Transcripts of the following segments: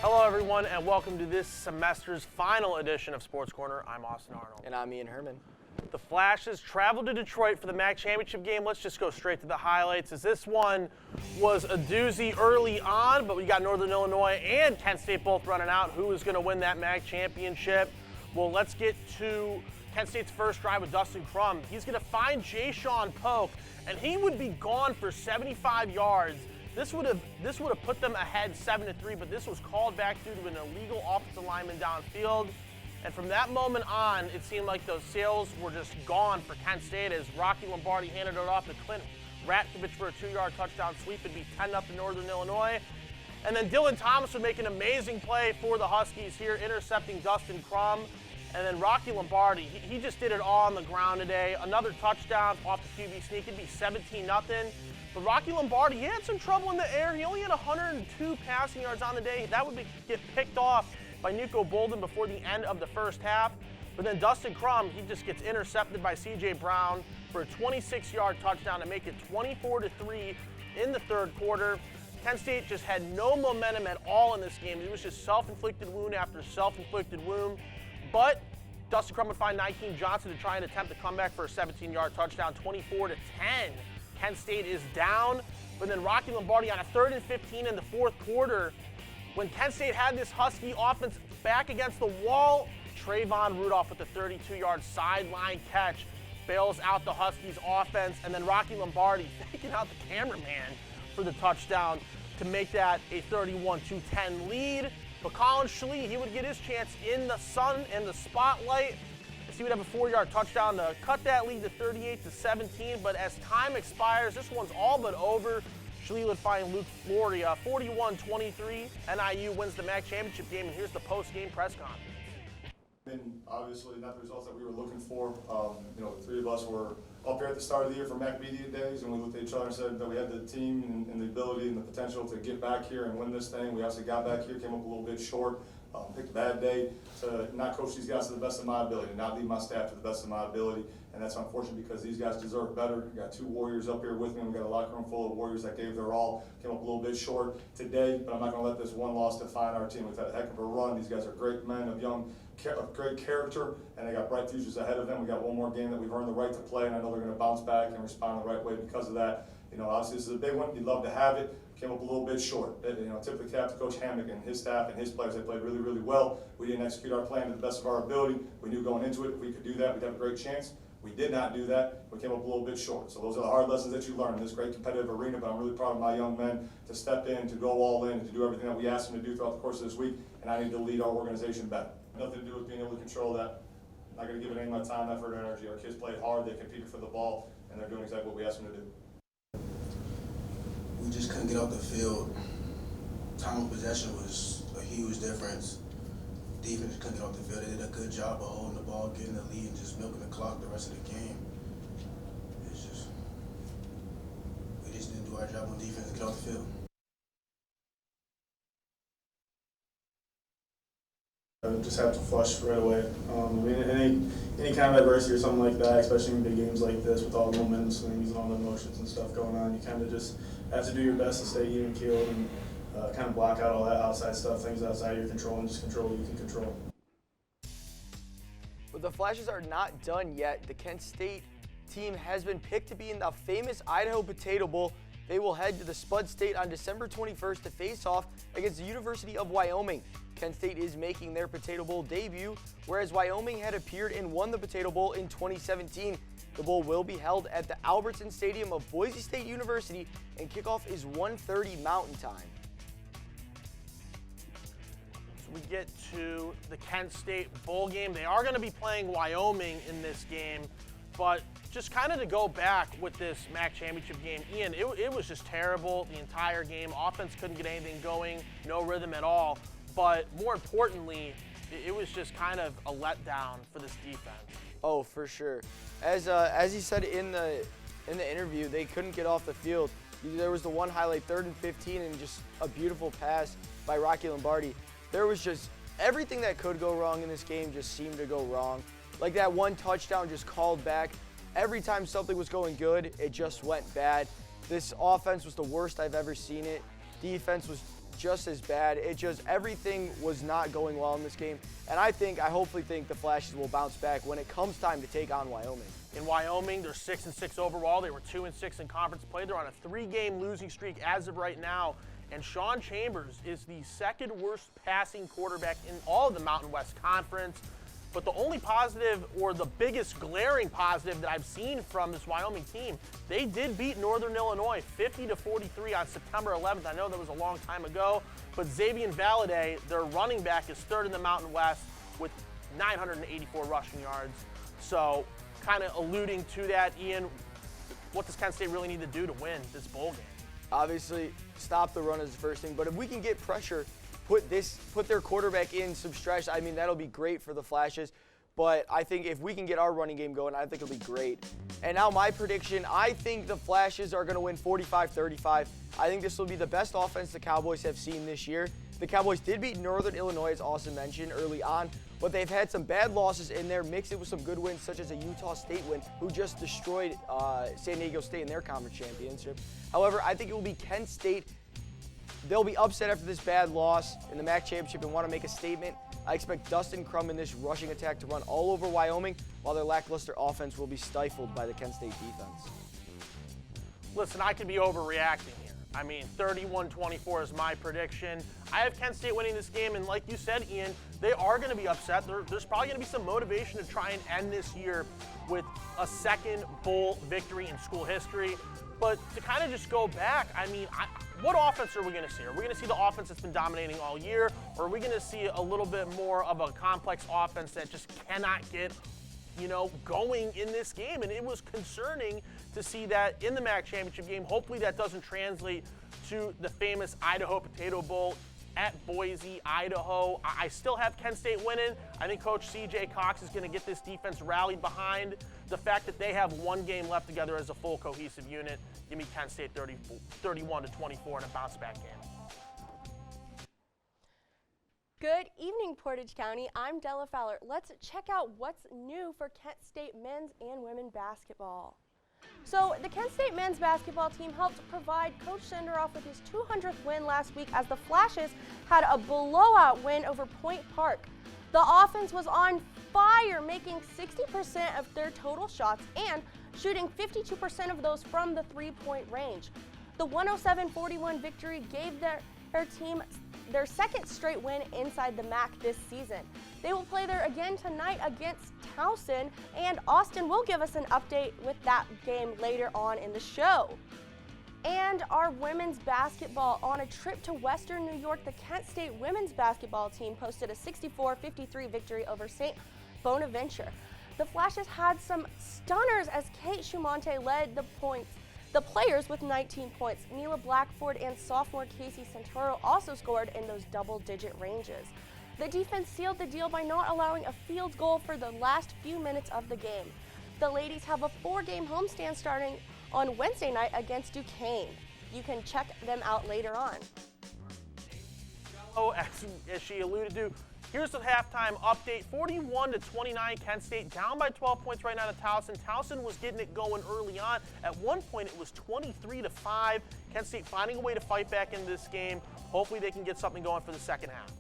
Hello, everyone, and welcome to this semester's final edition of Sports Corner. I'm Austin Arnold. And I'm Ian Herrmann. The Flashes traveled to Detroit for the MAC championship game. Let's just go straight to the highlights, as this one was a doozy early on, but we got Northern Illinois and Kent State both running out. Who is going to win that MAC championship? Well, let's get to Kent State's first drive with Dustin Crum. He's going to find Jay-Sean Polk, and he would be gone for 75 yards. This would have put them ahead 7-3, but this was called back due to an illegal offensive lineman downfield. And from that moment on, it seemed like those sails were just gone for Kent State as Rocky Lombardi handed it off to Clint Ratkovich for a 2-yard touchdown sweep. It'd be 10-0 Northern Illinois. And then Dylan Thomas would make an amazing play for the Huskies here, intercepting Dustin Crum. And then Rocky Lombardi, he just did it all on the ground today. Another touchdown off the QB sneak. It'd be 17-0. But Rocky Lombardi, he had some trouble in the air. He only had 102 passing yards on the day. That would get picked off by Nico Bolden before the end of the first half. But then Dustin Crum, he just gets intercepted by C.J. Brown for a 26-yard touchdown to make it 24-3 in the third quarter. Kent State just had no momentum at all in this game. It was just self-inflicted wound after self-inflicted wound. But Dustin Crum would find Nykeem Johnson to try and attempt to come back for a 17-yard touchdown, 24-10. Kent State is down, but then Rocky Lombardi on a 3rd and 15 in the fourth quarter. When Kent State had this Husky offense back against the wall, Trayvon Rudolph with a 32-yard sideline catch bails out the Huskies offense, and then Rocky Lombardi faking out the cameraman for the touchdown to make that a 31-10 lead. But Colin Schlee, he would get his chance in the sun and the spotlight, as he would have a 4-yard touchdown to cut that lead to 38-17. But as time expires, this one's all but over. Schlee would find Luke Floria, 41-23. NIU wins the MAC championship game, and here's the post-game press conference. And obviously not the results that we were looking for. The three of us were up here at the start of the year for MAC Media Days, and we looked at each other and said that we had the team and the ability and the potential to get back here and win this thing. We obviously got back here, came up a little bit short, picked a bad day to not coach these guys to the best of my ability, not lead my staff to the best of my ability. And that's unfortunate because these guys deserve better. We got two Warriors up here with me. We got a locker room full of Warriors that gave their all. Came up a little bit short today, but I'm not going to let this one loss define our team. We've had a heck of a run. These guys are great men of great character, and they got bright futures ahead of them. We got one more game that we've earned the right to play, and I know they're going to bounce back and respond the right way because of that. Obviously this is a big one. You'd love to have it. Came up a little bit short. Tip of the cap to Coach Hammock and his staff and his players. They played really, really well. We didn't execute our plan to the best of our ability. We knew going into it, if we could do that, we'd have a great chance. We did not do that. We came up a little bit short. So those are the hard lessons that you learn in this great competitive arena, but I'm really proud of my young men to step in, to go all in, to do everything that we asked them to do throughout the course of this week, and I need to lead our organization better. Nothing to do with being able to control that. I'm not going to give it any of my time, effort, or energy. Our kids played hard, they competed for the ball, and they're doing exactly what we asked them to do. We just couldn't get off the field. Time of possession was a huge difference. Defense couldn't get off the field. They did a good job of holding the ball, getting the lead, and just milking the clock the rest of the game. We just didn't do our job on defense to get off the field. Just have to flush right away. Any kind of adversity or something like that, especially in big games like this with all the momentum swings and all the emotions and stuff going on, you kind of just have to do your best to stay even keeled and kind of block out all that outside stuff, things outside your control, and just control what you can control. But the Flashes are not done yet. The Kent State team has been picked to be in the famous Idaho Potato Bowl. They will head to the Spud State on December 21st to face off against the University of Wyoming. Kent State is making their Potato Bowl debut, whereas Wyoming had appeared and won the Potato Bowl in 2017. The bowl will be held at the Albertson Stadium of Boise State University, and kickoff is 1:30 Mountain Time. So we get to the Kent State bowl game. They are going to be playing Wyoming in this game, but just kind of to go back with this MAC championship game, Ian, it was just terrible the entire game. Offense couldn't get anything going, no rhythm at all. But more importantly, it was just kind of a letdown for this defense. Oh, for sure. As he said in the interview, they couldn't get off the field. There was the one highlight, 3rd and 15, and just a beautiful pass by Rocky Lombardi. There was just everything that could go wrong in this game just seemed to go wrong. Like that one touchdown just called back. Every time something was going good, it just went bad. This offense was the worst I've ever seen it. Defense was just as bad. Everything was not going well in this game. And I hopefully think the Flashes will bounce back when it comes time to take on Wyoming. In Wyoming, they're 6-6 overall. They were 2-6 in conference play. They're on a 3-game losing streak as of right now. And Sean Chambers is the second worst passing quarterback in all of the Mountain West Conference. But the only positive, or the biggest glaring positive that I've seen from this Wyoming team, they did beat Northern Illinois 50-43 on September 11th. I know that was a long time ago, but Xavier Valladay, their running back, is third in the Mountain West with 984 rushing yards. So kind of alluding to that, Ian, what does Kent State really need to do to win this bowl game? Obviously, stop the run is the first thing, but if we can get pressure, put their quarterback in some stretch, I mean, that'll be great for the Flashes. But I think if we can get our running game going, I think it'll be great. And now my prediction, I think the Flashes are going to win 45-35. I think this will be the best offense the Cowboys have seen this year. The Cowboys did beat Northern Illinois, as Austin mentioned, early on, but they've had some bad losses in there, mixed it with some good wins, such as a Utah State win, who just destroyed San Diego State in their conference championship. However, I think it will be Kent State. They'll be upset after this bad loss in the MAC championship and want to make a statement. I expect Dustin Crum in this rushing attack to run all over Wyoming, while their lackluster offense will be stifled by the Kent State defense. Listen, I could be overreacting here. I mean, 31-24 is my prediction. I have Kent State winning this game, and like you said, Ian, they are going to be upset. There's probably going to be some motivation to try and end this year with a second bowl victory in school history. But to kind of just go back, I mean, what offense are we going to see? Are we going to see the offense that's been dominating all year, or are we going to see a little bit more of a complex offense that just cannot get, going in this game? And it was concerning to see that in the MAC championship game. Hopefully that doesn't translate to the famous Idaho Potato Bowl at Boise, Idaho. I still have Kent State winning. I think Coach C.J. Cox is going to get this defense rallied behind the fact that they have one game left together as a full cohesive unit. Give me Kent State 31-24 in a bounce-back game. Good evening, Portage County. I'm Della Fowler. Let's check out what's new for Kent State men's and women's basketball. So the Kent State men's basketball team helped provide Coach Senderoff with his 200th win last week as the Flashes had a blowout win over Point Park. The offense was on fire, making 60% of their total shots and shooting 52% of those from the three-point range. The 107-41 victory gave their team their second straight win inside the MAC this season. They will play there again tonight against Towson, and Austin will give us an update with that game later on in the show. And our women's basketball, on a trip to Western New York, the Kent State women's basketball team posted a 64-53 victory over St. Bonaventure. The Flashes had some stunners as Kate Schumonte led the players with 19 points. Neela Blackford and sophomore Casey Santoro also scored in those double-digit ranges. The defense sealed the deal by not allowing a field goal for the last few minutes of the game. The ladies have a 4-game homestand starting on Wednesday night against Duquesne. You can check them out later on. Oh, as she alluded to, here's the halftime update. 41-29, Kent State down by 12 points right now to Towson. Towson was getting it going early on. At one point, it was 23-5. Kent State finding a way to fight back in this game. Hopefully they can get something going for the second half.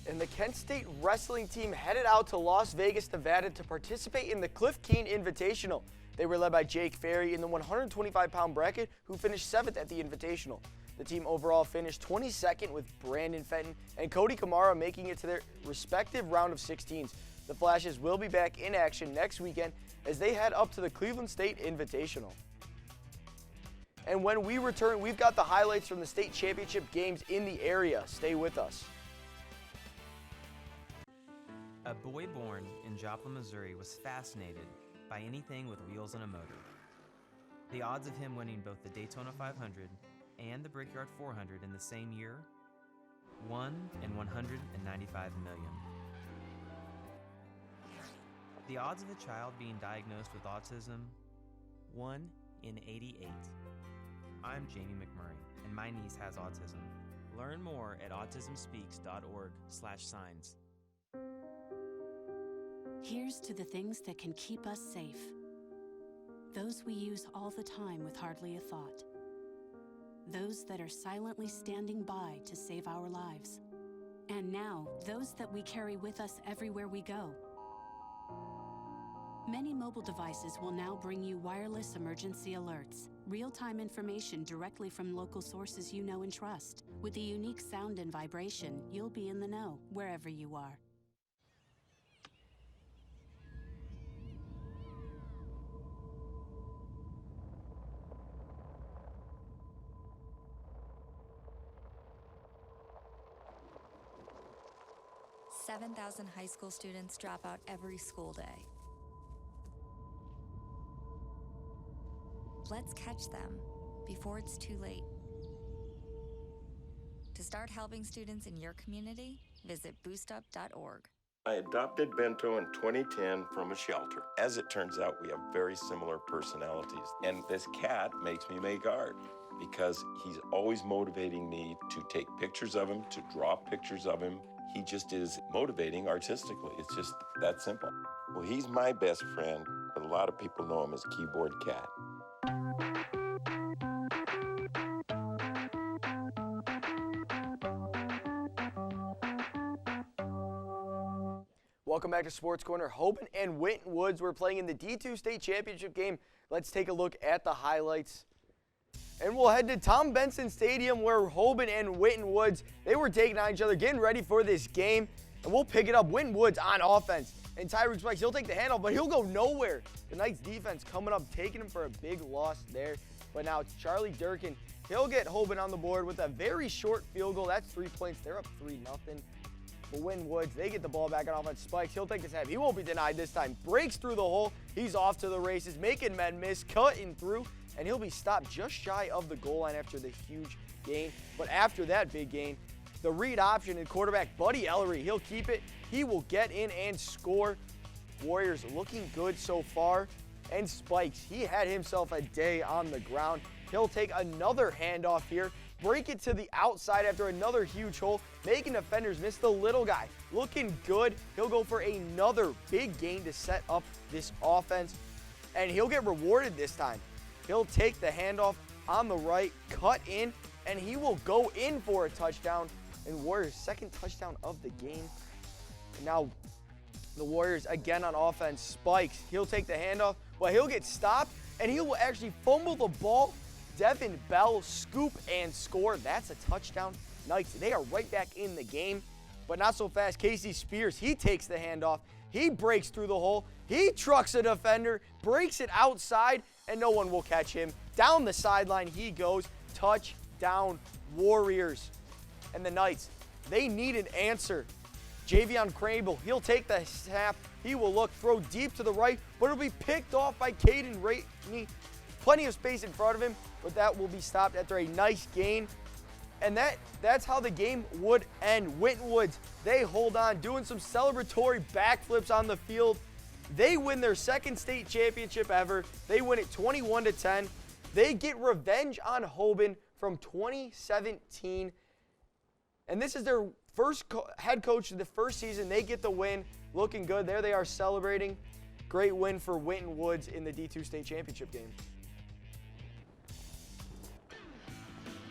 And the Kent State wrestling team headed out to Las Vegas, Nevada to participate in the Cliff Keen Invitational. They were led by Jake Ferry in the 125-pound bracket, who finished 7th at the Invitational. The team overall finished 22nd with Brandon Fenton and Cody Kamara making it to their respective round of 16s. The Flashes will be back in action next weekend as they head up to the Cleveland State Invitational. And when we return, we've got the highlights from the state championship games in the area. Stay with us. A boy born in Joplin, Missouri was fascinated by anything with wheels and a motor. The odds of him winning both the Daytona 500 and the Brickyard 400 in the same year? 1 in 195 million. The odds of a child being diagnosed with autism? 1 in 88. I'm Jamie McMurray, and my niece has autism. Learn more at autismspeaks.org/signs. Here's to the things that can keep us safe. Those we use all the time with hardly a thought. those that are silently standing by to save our lives. And now, those that we carry with us everywhere we go. Many mobile devices will now bring you wireless emergency alerts, real-time information directly from local sources you know and trust. With the unique sound and vibration, you'll be in the know wherever you are. Seven 7,000 high school students drop out every school day. Let's catch them before it's too late. To start helping students in your community, visit boostup.org. I adopted Bento in 2010 from a shelter. As it turns out, we have very similar personalities. And this cat makes me make art because he's always motivating me to take pictures of him, to draw pictures of him. He just is motivating artistically. It's just that simple. Well, he's my best friend, but a lot of people know him as Keyboard Cat. Welcome back to Sports Corner. Hoban and Winton Woods were playing in the D2 state championship game. Let's take a look at the highlights. And we'll head to Tom Benson Stadium where Hoban and Winton Woods, they were taking on each other, getting ready for this game. And we'll pick it up. Winton Woods on offense. And Tyreek Spikes, he'll take the handoff, but he'll go nowhere. The Knights defense coming up, taking him for a big loss there. But now it's Charlie Durkin. He'll get Hoban on the board with a very short field goal. That's 3 points. They're up 3-0. But Winton Woods, they get the ball back on offense. Spikes, he'll take the snap. He won't be denied this time. Breaks through the hole. He's off to the races, making men miss, cutting through, and he'll be stopped just shy of the goal line after the huge gain. But after that big gain, the read option and quarterback Buddy Ellery, he'll keep it. He will get in and score. Warriors looking good so far. And Spikes, he had himself a day on the ground. He'll take another handoff here, break it to the outside after another huge hole, making defenders miss the little guy. Looking good. He'll go for another big gain to set up this offense, and he'll get rewarded this time. He'll take the handoff on the right, cut in, and he will go in for a touchdown, and Warriors' second touchdown of the game. And now the Warriors again on offense. Spikes, he'll take the handoff, but he'll get stopped, and he will actually fumble the ball. Devin Bell scoop and score. That's a touchdown. Knights, they are right back in the game, but not so fast. Casey Spears, he takes the handoff. He breaks through the hole. He trucks a defender, breaks it outside, and no one will catch him. Down the sideline he goes. Touchdown, Warriors. And the Knights, they need an answer. Javion Crable, he'll take the snap. He will look, throw deep to the right, but it'll be picked off by Caden Ratney. Plenty of space in front of him, but that will be stopped after a nice gain. And that's how the game would end. Winton Woods, they hold on, doing some celebratory backflips on the field. They win their second state championship ever. They win it 21-10. They get revenge on Hoban from 2017. And this is their first head coach of the first season. They get the win. Looking good. There they are celebrating. Great win for Winton Woods in the D2 state championship game.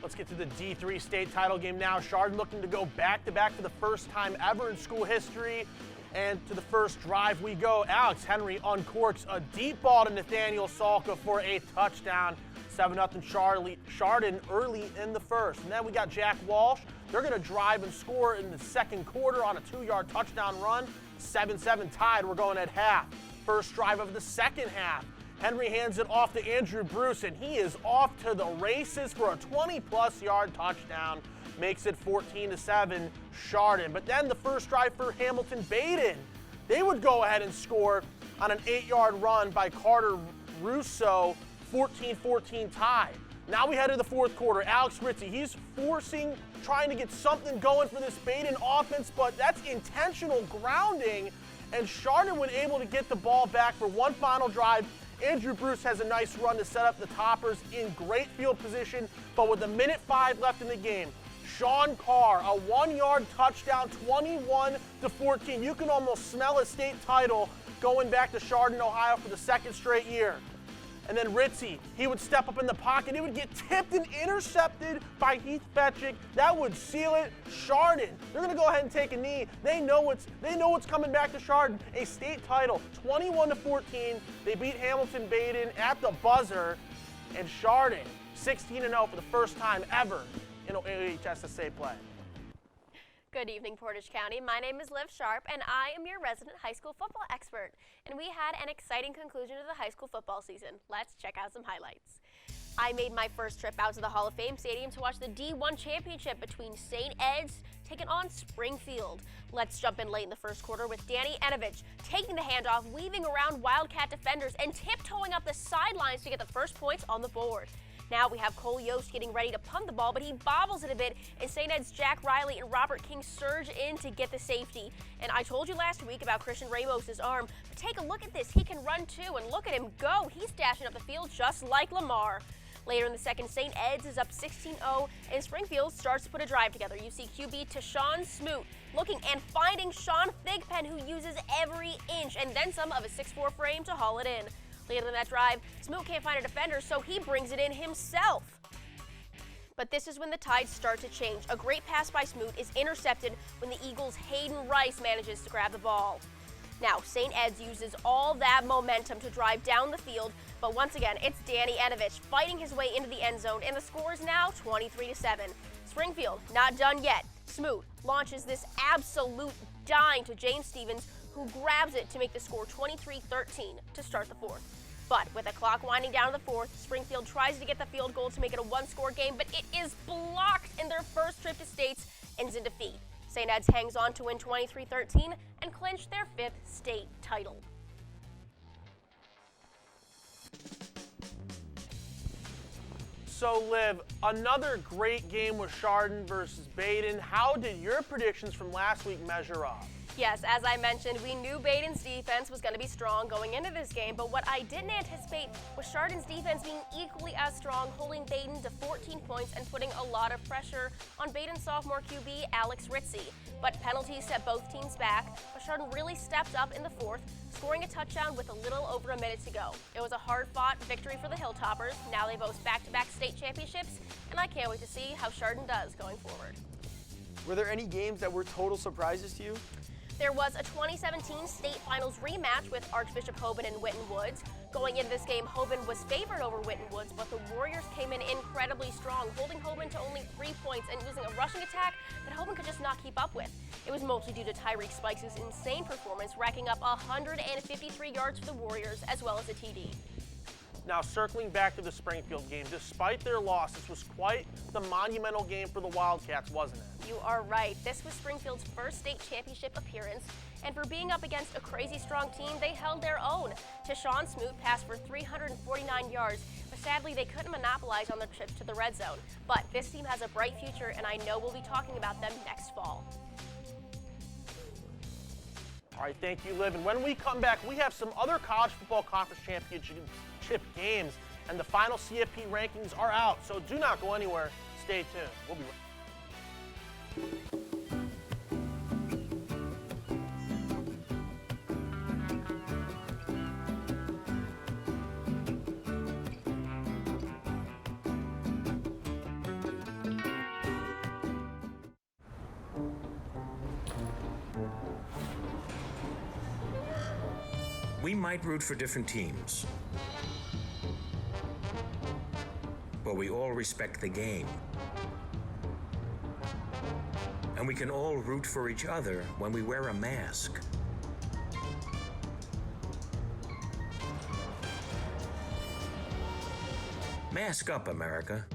Let's get to the D3 state title game now. Chardon looking to go back-to-back for the first time ever in school history. And to the first drive we go. Alex Henry uncorks a deep ball to Nathaniel Salka for a touchdown. 7-0 Chardon early in the first. And then we got Jack Walsh. They're going to drive and score in the second quarter on a 2-yard touchdown run. 7-7 tied. We're going at half. First drive of the second half. Henry hands it off to Andrew Bruce, and he is off to the races for a 20-plus yard touchdown. Makes it 14-7 Chardon. But then the first drive for Hamilton Baden. They would go ahead and score on an 8-yard run by Carter Russo, 14-14 tie. Now we head to the fourth quarter. Alex Ritzy, he's trying to get something going for this Baden offense, but that's intentional grounding. And Chardon was able to get the ball back for one final drive. Andrew Bruce has a nice run to set up the Toppers in great field position, but with 1:05 left in the game, Sean Carr, a 1-yard touchdown, 21-14. You can almost smell a state title going back to Chardon, Ohio for the second straight year. And then Ritzy, he would step up in the pocket. He would get tipped and intercepted by Heath Fetchick. That would seal it. Chardon, they're going to go ahead and take a knee. They know what's coming back to Chardon. A state title, 21-14. They beat Hamilton-Baden at the buzzer. And Chardon, 16-0 for the first time ever in OHSSA play. Good evening, Portage County. My name is Liv Sharp, and I am your resident high school football expert. And we had an exciting conclusion to the high school football season. Let's check out some highlights. I made my first trip out to the Hall of Fame Stadium to watch the D1 championship between St. Ed's taking on Springfield. Let's jump in late in the first quarter with Danny Enovich taking the handoff, weaving around Wildcat defenders, and tiptoeing up the sidelines to get the first points on the board. Now we have Cole Yost getting ready to punt the ball, but he bobbles it a bit, and St. Ed's Jack Riley and Robert King surge in to get the safety. And I told you last week about Christian Ramos' arm, but take a look at this. He can run too, and look at him go. He's dashing up the field just like Lamar. Later in the second, St. Ed's is up 16-0, and Springfield starts to put a drive together. You see QB Tashawn Smoot looking and finding Sean Thigpen, who uses every inch and then some of a 6'4" frame to haul it in. Later in that drive, Smoot can't find a defender, so he brings it in himself. But this is when the tides start to change. A great pass by Smoot is intercepted when the Eagles' Hayden Rice manages to grab the ball. Now, St. Ed's uses all that momentum to drive down the field, but once again, it's Danny Enovich fighting his way into the end zone, and the score is now 23-7. Springfield, not done yet. Smoot launches this absolute dime to James Stevens, who grabs it to make the score 23-13 to start the fourth. But with the clock winding down to the fourth, Springfield tries to get the field goal to make it a one-score game, but it is blocked, and their first trip to states ends in defeat. St. Ed's hangs on to win 23-13 and clinch their fifth state title. So, Liv, another great game with Chardon versus Baden. How did your predictions from last week measure up? Yes, as I mentioned, we knew Baden's defense was going to be strong going into this game, but what I didn't anticipate was Chardon's defense being equally as strong, holding Baden to 14 points and putting a lot of pressure on Baden's sophomore QB, Alex Ritzy. But penalties set both teams back, but Chardon really stepped up in the fourth, scoring a touchdown with a little over a minute to go. It was a hard-fought victory for the Hilltoppers. Now they boast back-to-back state championships, and I can't wait to see how Chardon does going forward. Were there any games that were total surprises to you? There was a 2017 state finals rematch with Archbishop Hoban and Winton Woods. Going into this game, Hoban was favored over Winton Woods, but the Warriors came in incredibly strong, holding Hoban to only 3 points and using a rushing attack that Hoban could just not keep up with. It was mostly due to Tyreek Spikes' insane performance, racking up 153 yards for the Warriors, as well as a TD. Now, circling back to the Springfield game, despite their loss, this was quite the monumental game for the Wildcats, wasn't it? You are right. This was Springfield's first state championship appearance, and for being up against a crazy strong team, they held their own. Tashawn Smoot passed for 349 yards, but sadly they couldn't monopolize on their trip to the red zone. But this team has a bright future, and I know we'll be talking about them next fall. All right, thank you, Liv. And when we come back, we have some other college football conference championship games, and the final CFP rankings are out. So do not go anywhere. Stay tuned. We'll be right back. We might root for different teams, but we all respect the game. And we can all root for each other when we wear a mask. Mask up, America.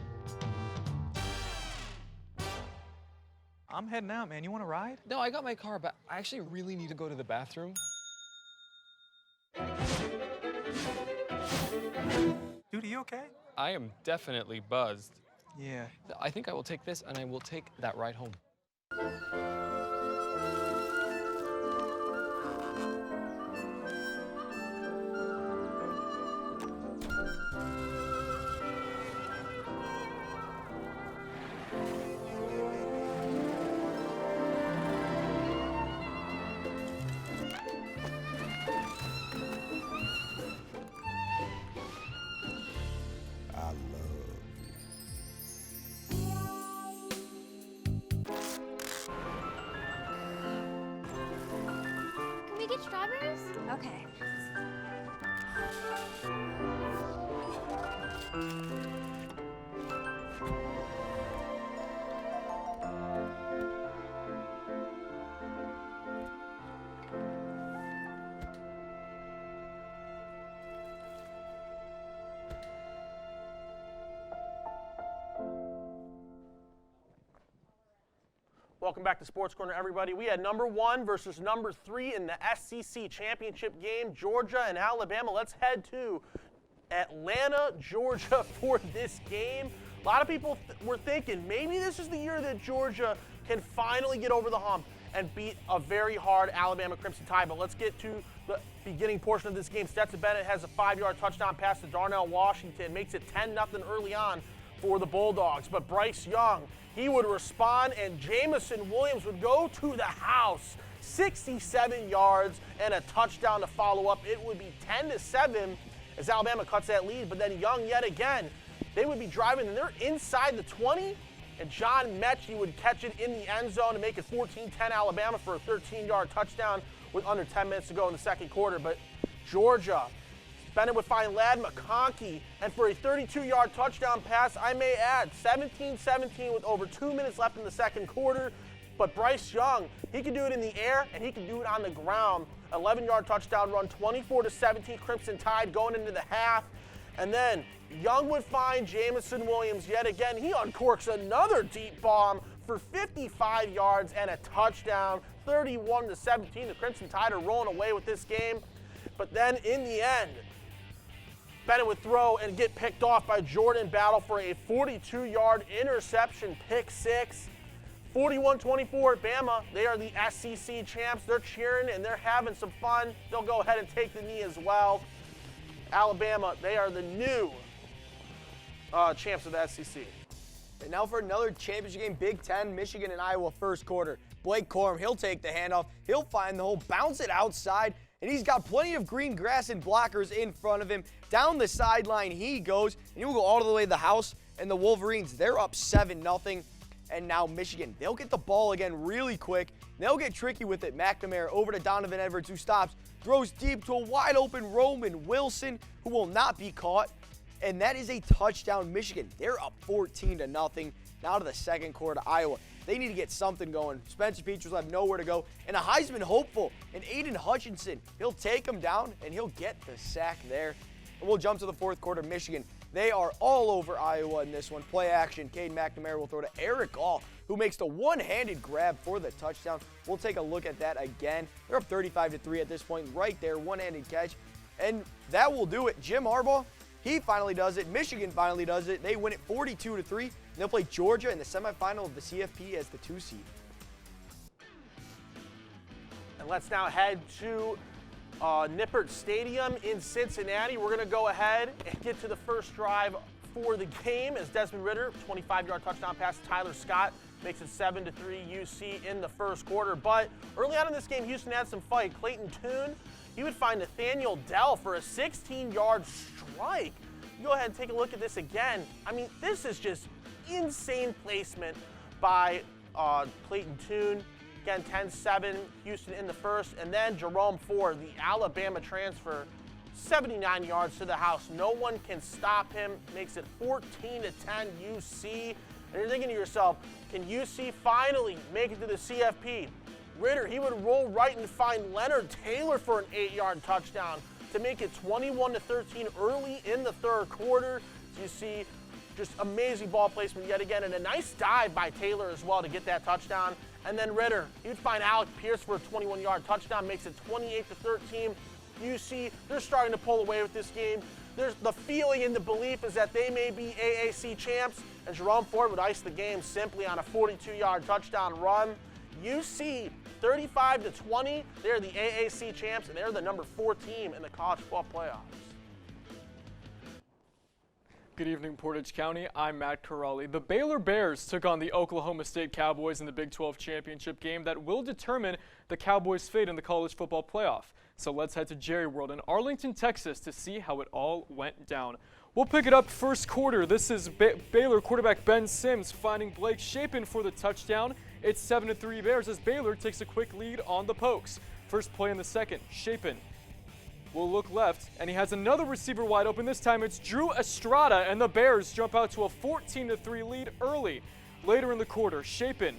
I'm heading out, man. You want to ride? No, I got my car, but I actually really need to go to the bathroom. Dude, are you okay? I am definitely buzzed. Yeah. I think I will take this, and I will take that ride home. strawberries? Okay. Welcome back to Sports Corner, everybody. We had number 1 versus number 3 in the SEC championship game, Georgia and Alabama. Let's head to Atlanta, Georgia for this game. A lot of people were thinking maybe this is the year that Georgia can finally get over the hump and beat a very hard Alabama Crimson Tide. But let's get to the beginning portion of this game. Stetson Bennett has a 5-yard touchdown pass to Darnell Washington, makes it 10-0 early on for the Bulldogs. But Bryce Young, he would respond, and Jamison Williams would go to the house. 67 yards and a touchdown to follow up. It would be 10-7 as Alabama cuts that lead. But then Young yet again, they would be driving, and they're inside the 20, and John Mechie would catch it in the end zone to make it 14-10 Alabama for a 13-yard touchdown with under 10 minutes to go in the second quarter. But Georgia, Bennett would find Ladd McConkey, and for a 32-yard touchdown pass, I may add, 17-17 with over 2 minutes left in the second quarter. But Bryce Young, he can do it in the air, and he can do it on the ground. 11-yard touchdown run, 24-17 Crimson Tide going into the half. And then Young would find Jamison Williams yet again. He uncorks another deep bomb for 55 yards and a touchdown, 31-17. The Crimson Tide are rolling away with this game. But then in the end, Bennett would throw and get picked off by Jordan Battle for a 42-yard interception, pick six. 41-24, Bama, they are the SEC champs. They're cheering and they're having some fun. They'll go ahead and take the knee as well. Alabama, they are the new champs of the SEC. And now for another championship game, Big Ten, Michigan and Iowa first quarter. Blake Corum, he'll take the handoff. He'll find the hole, bounce it outside, and he's got plenty of green grass and blockers in front of him. Down the sideline he goes, and he will go all the way to the house. And the Wolverines, they're up 7-0. And now Michigan, they'll get the ball again really quick. They'll get tricky with it. McNamara over to Donovan Edwards, who stops, throws deep to a wide open Roman Wilson, who will not be caught. And that is a touchdown, Michigan. They're up 14-0. Now to the second quarter, Iowa. They need to get something going. Spencer Petras will have nowhere to go. And a Heisman hopeful, and Aiden Hutchinson, he'll take him down, and he'll get the sack there. And we'll jump to the fourth quarter, Michigan. They are all over Iowa in this one. Play action. Cade McNamara will throw to Eric Gall, who makes the one-handed grab for the touchdown. We'll take a look at that again. They're up 35-3 at this point, right there, one-handed catch. And that will do it. Jim Harbaugh, he finally does it. Michigan finally does it. They win it 42-3. They'll play Georgia in the semifinal of the CFP as the 2 seed. And let's now head to Nippert Stadium in Cincinnati. We're going to go ahead and get to the first drive for the game as Desmond Ridder, 25-yard touchdown pass to Tyler Scott, makes it 7-3 UC in the first quarter. But early on in this game, Houston had some fight. Clayton Toon, he would find Nathaniel Dell for a 16-yard strike. You go ahead and take a look at this again. I mean, this is just insane placement by Clayton Toon. Again, 10-7, Houston in the first. And then Jerome Ford, the Alabama transfer, 79 yards to the house. No one can stop him. Makes it 14-10 UC. And you're thinking to yourself, can UC finally make it to the CFP? Ridder, he would roll right and find Leonard Taylor for an 8-yard touchdown to make it 21-13 early in the third quarter. So you see just amazing ball placement yet again, and a nice dive by Taylor as well to get that touchdown. And then Ridder, he would find Alec Pierce for a 21-yard touchdown, makes it 28-13. UC, they're starting to pull away with this game. There's the feeling and the belief is that they may be AAC champs, and Jerome Ford would ice the game simply on a 42-yard touchdown run. UC, 35-20, they're the AAC champs, and they're the number 4 team in the college football playoffs. Good evening, Portage County. I'm Matt Corrali. The Baylor Bears took on the Oklahoma State Cowboys in the Big 12 championship game that will determine the Cowboys' fate in the college football playoff. So let's head to Jerry World in Arlington, Texas to see how it all went down. We'll pick it up first quarter. This is Baylor quarterback Ben Sims finding Blake Shapen for the touchdown. It's 7-3 Bears as Baylor takes a quick lead on the Pokes. First play in the second, Chapin will look left, and he has another receiver wide open. This time it's Drew Estrada, and the Bears jump out to a 14-3 lead early. Later in the quarter, Chapin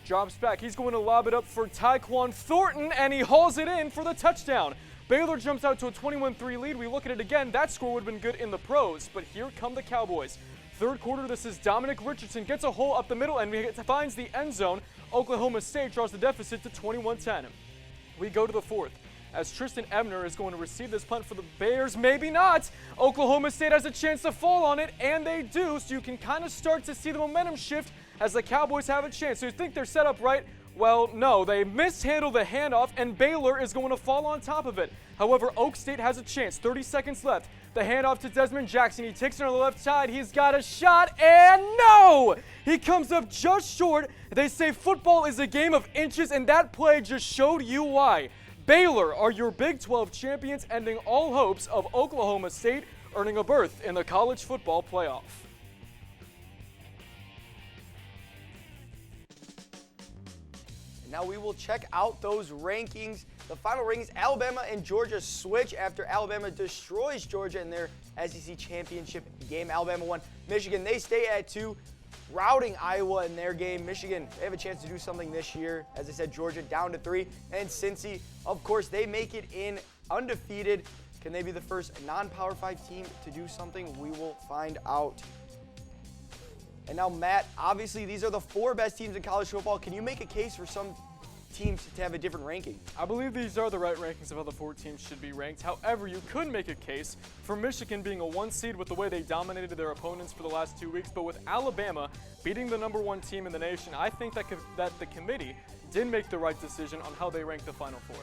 drops back. He's going to lob it up for Tyquan Thornton, and he hauls it in for the touchdown. Baylor jumps out to a 21-3 lead. We look at it again. That score would have been good in the pros, but here come the Cowboys. Third quarter, this is Dominic Richardson, gets a hole up the middle and finds the end zone. Oklahoma State draws the deficit to 21-10. We go to the fourth, as Tristan Ebner is going to receive this punt for the Bears. Maybe not. Oklahoma State has a chance to fall on it, and they do, so you can kind of start to see the momentum shift as the Cowboys have a chance. So you think they're set up right? Well, no, they mishandle the handoff, and Baylor is going to fall on top of it. However, Oak State has a chance. 30 seconds left. The handoff to Desmond Jackson. He takes it on the left side. He's got a shot, and no! He comes up just short. They say football is a game of inches, and that play just showed you why. Baylor are your Big 12 champions, ending all hopes of Oklahoma State earning a berth in the college football playoff. Now we will check out those rankings. The final rankings, Alabama and Georgia switch after Alabama destroys Georgia in their SEC championship game. Alabama won. Michigan, they stay at 2, routing Iowa in their game. Michigan, they have a chance to do something this year. As I said, Georgia down to 3. And Cincy, of course, they make it in undefeated. Can they be the first non-Power 5 team to do something? We will find out. And now, Matt, obviously these are the 4 best teams in college football. Can you make a case for some teams to have a different ranking? I believe these are the right rankings of how the 4 teams should be ranked. However, you could make a case for Michigan being a 1 seed with the way they dominated their opponents for the last 2 weeks. But with Alabama beating the number 1 team in the nation, I think that the committee did make the right decision on how they rank the Final 4.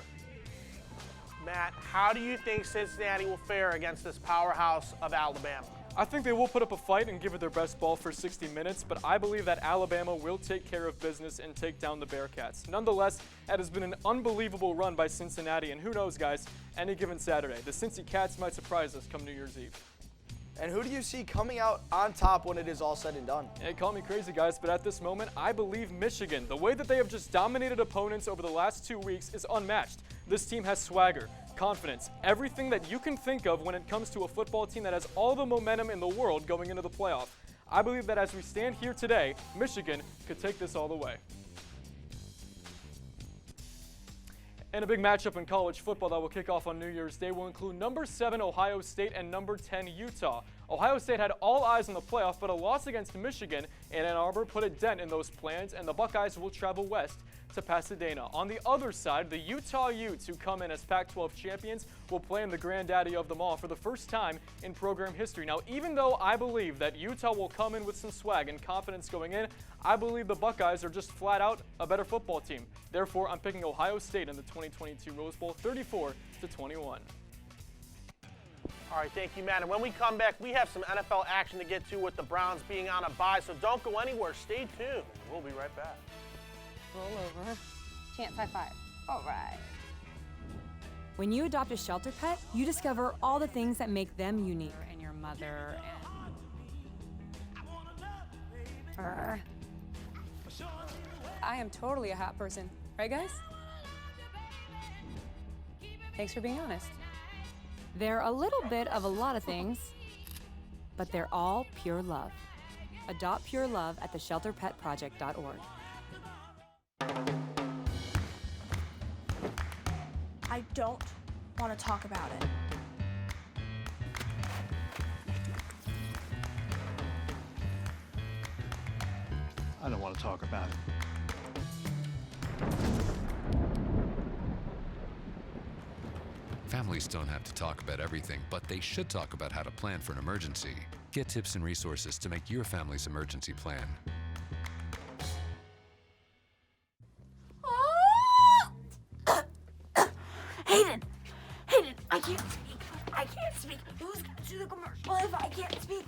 Matt, how do you think Cincinnati will fare against this powerhouse of Alabama? I think they will put up a fight and give it their best ball for 60 minutes, but I believe that Alabama will take care of business and take down the Bearcats. Nonetheless, it has been an unbelievable run by Cincinnati, and who knows, guys, any given Saturday, the Cincy Cats might surprise us come New Year's Eve. And who do you see coming out on top when it is all said and done? Hey, call me crazy, guys, but at this moment, I believe Michigan. The way that they have just dominated opponents over the last 2 weeks is unmatched. This team has swagger, confidence, everything that you can think of when it comes to a football team that has all the momentum in the world going into the playoff. I believe that as we stand here today, Michigan could take this all the way. And a big matchup in college football that will kick off on New Year's Day will include number 7 Ohio State and number 10 Utah. Ohio State had all eyes on the playoff, but a loss against Michigan in Ann Arbor put a dent in those plans, and the Buckeyes will travel west to Pasadena. On the other side, the Utah Utes, who come in as Pac-12 champions, will play in the granddaddy of them all for the first time in program history. Now, even though I believe that Utah will come in with some swag and confidence going in, I believe the Buckeyes are just flat out a better football team. Therefore, I'm picking Ohio State in the 2022 Rose Bowl, 34-21. All right, thank you, Matt. And when we come back, we have some NFL action to get to with the Browns being on a bye, so don't go anywhere. Stay tuned. We'll be right back. Roll over. Chance high five. All right. When you adopt a shelter pet, you discover all the things that make them unique. And your mother and... I am totally a hot person. Right, guys? Thanks for being honest. They're a little bit of a lot of things, but they're all pure love. Adopt pure love at theshelterpetproject.org. I don't want to talk about it. I don't want to talk about it. Families don't have to talk about everything, but they should talk about how to plan for an emergency. Get tips and resources to make your family's emergency plan. Hayden, I can't speak. Who's gonna do the commercial if I can't speak?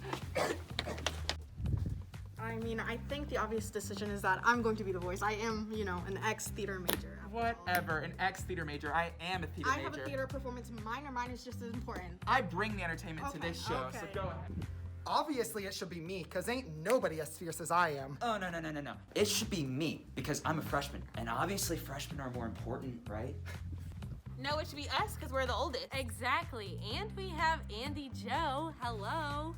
I mean, I think the obvious decision is that I'm going to be the voice. I am, an ex-theater major. Whatever, an ex-theater major. I am a theater major. I have a theater performance minor. Mine is just as important. I bring the entertainment to this show, so go ahead. Obviously, it should be me, because ain't nobody as fierce as I am. Oh, no. It should be me, because I'm a freshman. And obviously, freshmen are more important, right? No, it should be us because we're the oldest. Exactly. And we have Andy Joe. Hello.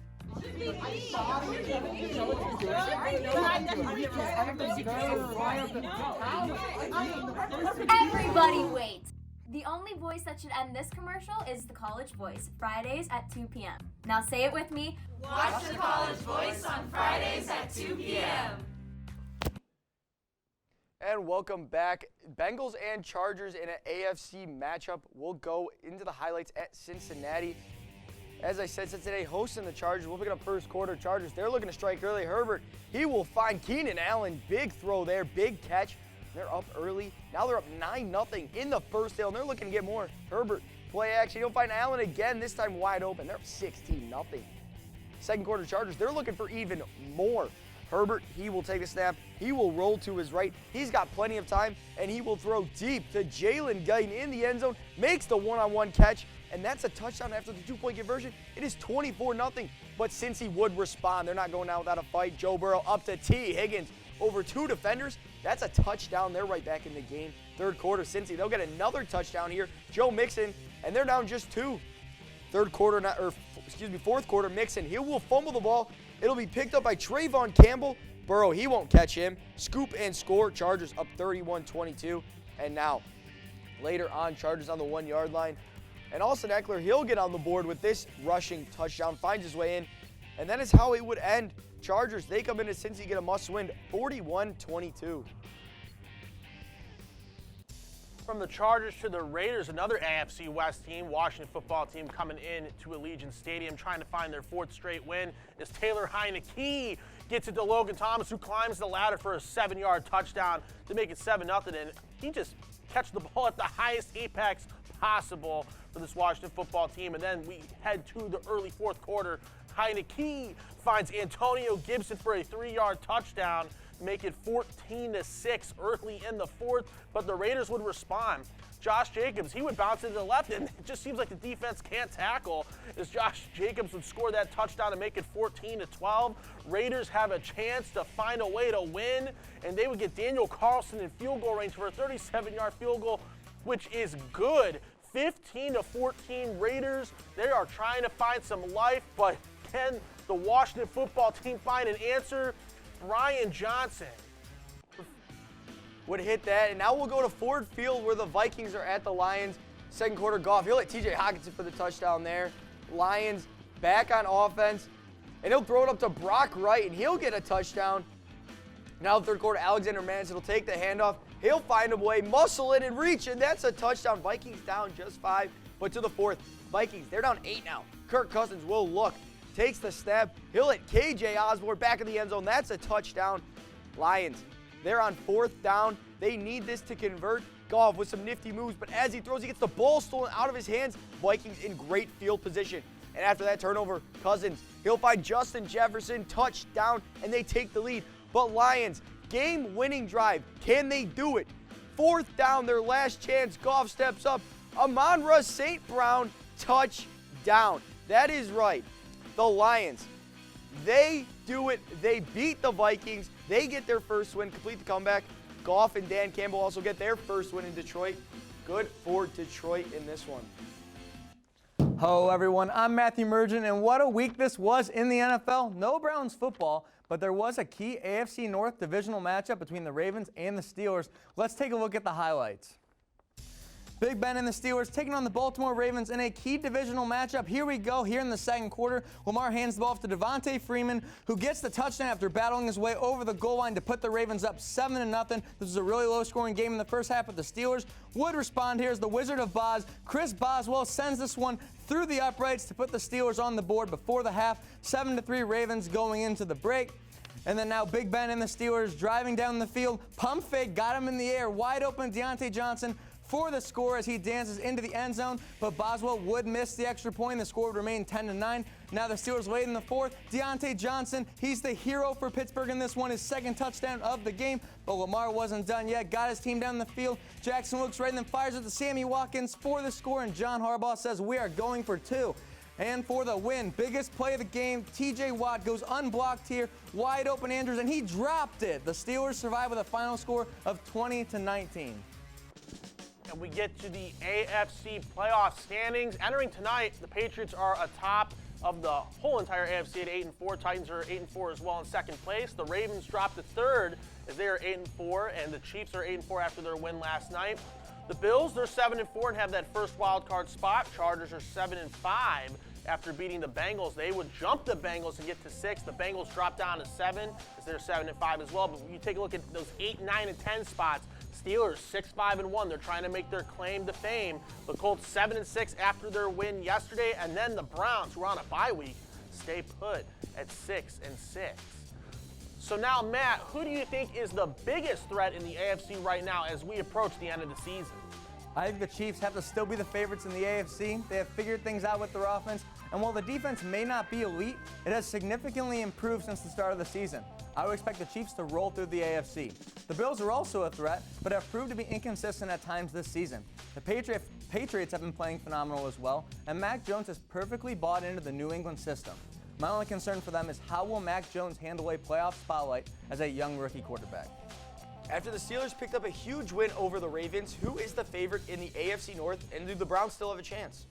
Everybody wait! The only voice that should end this commercial is the College Voice, Fridays at 2 p.m. Now say it with me. Watch the College Voice on Fridays at 2 p.m. And welcome back. Bengals and Chargers in an AFC matchup. We'll go into the highlights at Cincinnati. As I said, Cincinnati hosting the Chargers. We'll pick up first quarter. Chargers, they're looking to strike early. Herbert, he will find Keenan Allen. Big throw there, big catch. They're up early. Now they're up 9-0 in the first hill, and they're looking to get more. Herbert, play action. He'll find Allen again, this time wide open. They're up 16-0. Second quarter Chargers, they're looking for even more. Herbert, he will take a snap. He will roll to his right. He's got plenty of time, and he will throw deep to Jalen Guyton in the end zone. Makes the one-on-one catch, and that's a touchdown after the two-point conversion. It is 24-0, but since he would respond, they're not going out without a fight. Joe Burrow up to T. Higgins over two defenders. That's a touchdown. They're right back in the game. Third quarter, Cincy, they'll get another touchdown here. Joe Mixon, and they're down just two. Fourth quarter, Mixon, he will fumble the ball. It'll be picked up by Trayvon Campbell. Burrow, he won't catch him. Scoop and score. Chargers up 31-22. And now, later on, Chargers on the 1-yard line. And Austin Eckler, he'll get on the board with this rushing touchdown, finds his way in. And that is how it would end. Chargers, they come into Cincy, get a must-win, 41-22. From the Chargers to the Raiders, another AFC West team, Washington football team coming in to Allegiant Stadium trying to find their fourth straight win as Taylor Heineke gets it to Logan Thomas, who climbs the ladder for a 7-yard touchdown to make it 7-0. And he just catches the ball at the highest apex possible for this Washington football team. And then we head to the early fourth quarter. Heineke finds Antonio Gibson for a 3-yard touchdown, make it 14-6 early in the fourth, but the Raiders would respond. Josh Jacobs, he would bounce into the left, and it just seems like the defense can't tackle as Josh Jacobs would score that touchdown to make it 14-12. Raiders have a chance to find a way to win, and they would get Daniel Carlson in field goal range for a 37-yard field goal, which is good. 15-14 Raiders. They are trying to find some life, but can the Washington football team find an answer? Brian Johnson would hit that, and now we'll go to Ford Field where the Vikings are at the Lions. Second quarter, Goff, he'll hit TJ Hockenson for the touchdown there. Lions back on offense, and he'll throw it up to Brock Wright, and he'll get a touchdown. Now third quarter, Alexander Madison will take the handoff. He'll find a way, muscle it, and reach, and that's a touchdown. Vikings down just 5, but to the fourth. Vikings, they're down 8 now. Kirk Cousins will look, takes the snap. He'll hit KJ Osborne back in the end zone. That's a touchdown. Lions, they're on fourth down. They need this to convert. Goff with some nifty moves, but as he throws, he gets the ball stolen out of his hands. Vikings in great field position. And after that turnover, Cousins, he'll find Justin Jefferson, touchdown, and they take the lead. But Lions, game-winning drive. Can they do it? Fourth down, their last chance. Goff steps up. Amon-Ra St. Brown, touchdown. That is right. The Lions, they do it. They beat the Vikings. They get their first win, complete the comeback. Goff and Dan Campbell also get their first win in Detroit. Good for Detroit in this one. Hello, everyone. I'm Matthew Mergen, and what a week this was in the NFL. No Browns football, but there was a key AFC North divisional matchup between the Ravens and the Steelers. Let's take a look at the highlights. Big Ben and the Steelers taking on the Baltimore Ravens in a key divisional matchup. Here we go, here in the second quarter. Lamar hands the ball off to Devontae Freeman, who gets the touchdown after battling his way over the goal line to put the Ravens up 7-0. This is a really low-scoring game in the first half, but the Steelers would respond here as the Wizard of Boz, Chris Boswell, sends this one through the uprights to put the Steelers on the board before the half. 7-3 Ravens going into the break. And then now Big Ben and the Steelers driving down the field. Pump fake, got him in the air. Wide open Deontay Johnson for the score as he dances into the end zone, but Boswell would miss the extra point. The score would remain 10-9. Now the Steelers late in the fourth. Deontay Johnson, he's the hero for Pittsburgh in this one, his second touchdown of the game, but Lamar wasn't done yet. Got his team down the field. Jackson looks right and then fires it to Sammy Watkins for the score, and John Harbaugh says we are going for 2. And for the win, biggest play of the game, TJ Watt goes unblocked here, wide open Andrews, and he dropped it. The Steelers survive with a final score of 20-19. And we get to the AFC playoff standings. Entering tonight, the Patriots are atop of the whole entire AFC at 8-4. Titans are 8-4 as well in second place. The Ravens dropped to third as they are 8-4, and the Chiefs are 8-4 after their win last night. The Bills, they're 7-4 and have that first wild card spot. Chargers are 7-5 after beating the Bengals. They would jump the Bengals and get to 6. The Bengals drop down to 7 as they're 7-5 as well. But when you take a look at those 8, 9, and 10 spots, Steelers 6-5-1. They're trying to make their claim to fame. The Colts 7-6 after their win yesterday, and then the Browns, who are on a bye week, stay put at 6-6. So now, Matt, who do you think is the biggest threat in the AFC right now as we approach the end of the season? I think the Chiefs have to still be the favorites in the AFC. They have figured things out with their offense, and while the defense may not be elite, it has significantly improved since the start of the season. I would expect the Chiefs to roll through the AFC. The Bills are also a threat, but have proved to be inconsistent at times this season. The Patriots have been playing phenomenal as well, and Mac Jones has perfectly bought into the New England system. My only concern for them is how will Mac Jones handle a playoff spotlight as a young rookie quarterback? After the Steelers picked up a huge win over the Ravens, who is the favorite in the AFC North, and do the Browns still have a chance?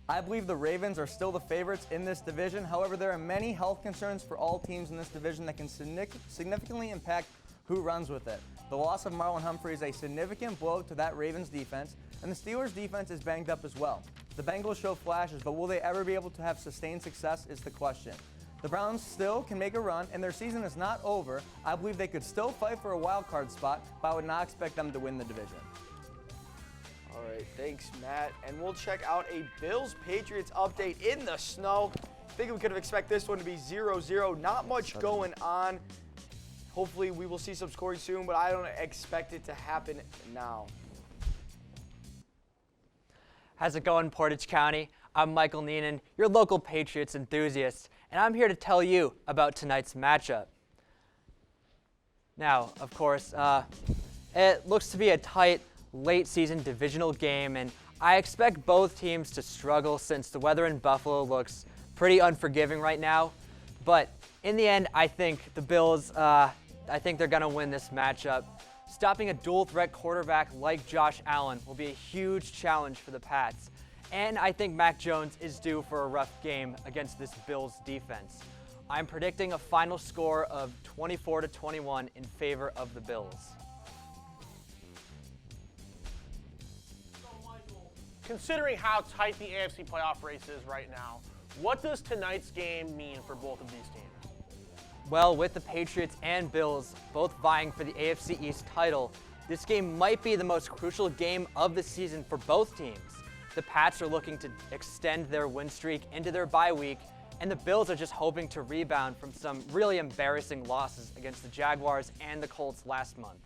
I believe the Ravens are still the favorites in this division. However, there are many health concerns for all teams in this division that can significantly impact who runs with it. The loss of Marlon Humphrey is a significant blow to that Ravens defense, and the Steelers defense is banged up as well. The Bengals show flashes, but will they ever be able to have sustained success is the question. The Browns still can make a run, and their season is not over. I believe they could still fight for a wild card spot, but I would not expect them to win the division. All right, thanks, Matt. And we'll check out a Bills-Patriots update in the snow. I think we could have expected this one to be 0-0. Not much going on. Hopefully, we will see some scoring soon, but I don't expect it to happen now. How's it going, Portage County? I'm Michael Neenan, your local Patriots enthusiast, and I'm here to tell you about tonight's matchup. Now, of course, it looks to be a tight, late-season divisional game, and I expect both teams to struggle since the weather in Buffalo looks pretty unforgiving right now. But in the end, I think the Bills, I think they're going to win this matchup. Stopping a dual-threat quarterback like Josh Allen will be a huge challenge for the Pats. And I think Mac Jones is due for a rough game against this Bills defense. I'm predicting a final score of 24-21 in favor of the Bills. Considering how tight the AFC playoff race is right now, what does tonight's game mean for both of these teams? Well, with the Patriots and Bills both vying for the AFC East title, this game might be the most crucial game of the season for both teams. The Pats are looking to extend their win streak into their bye week, and the Bills are just hoping to rebound from some really embarrassing losses against the Jaguars and the Colts last month.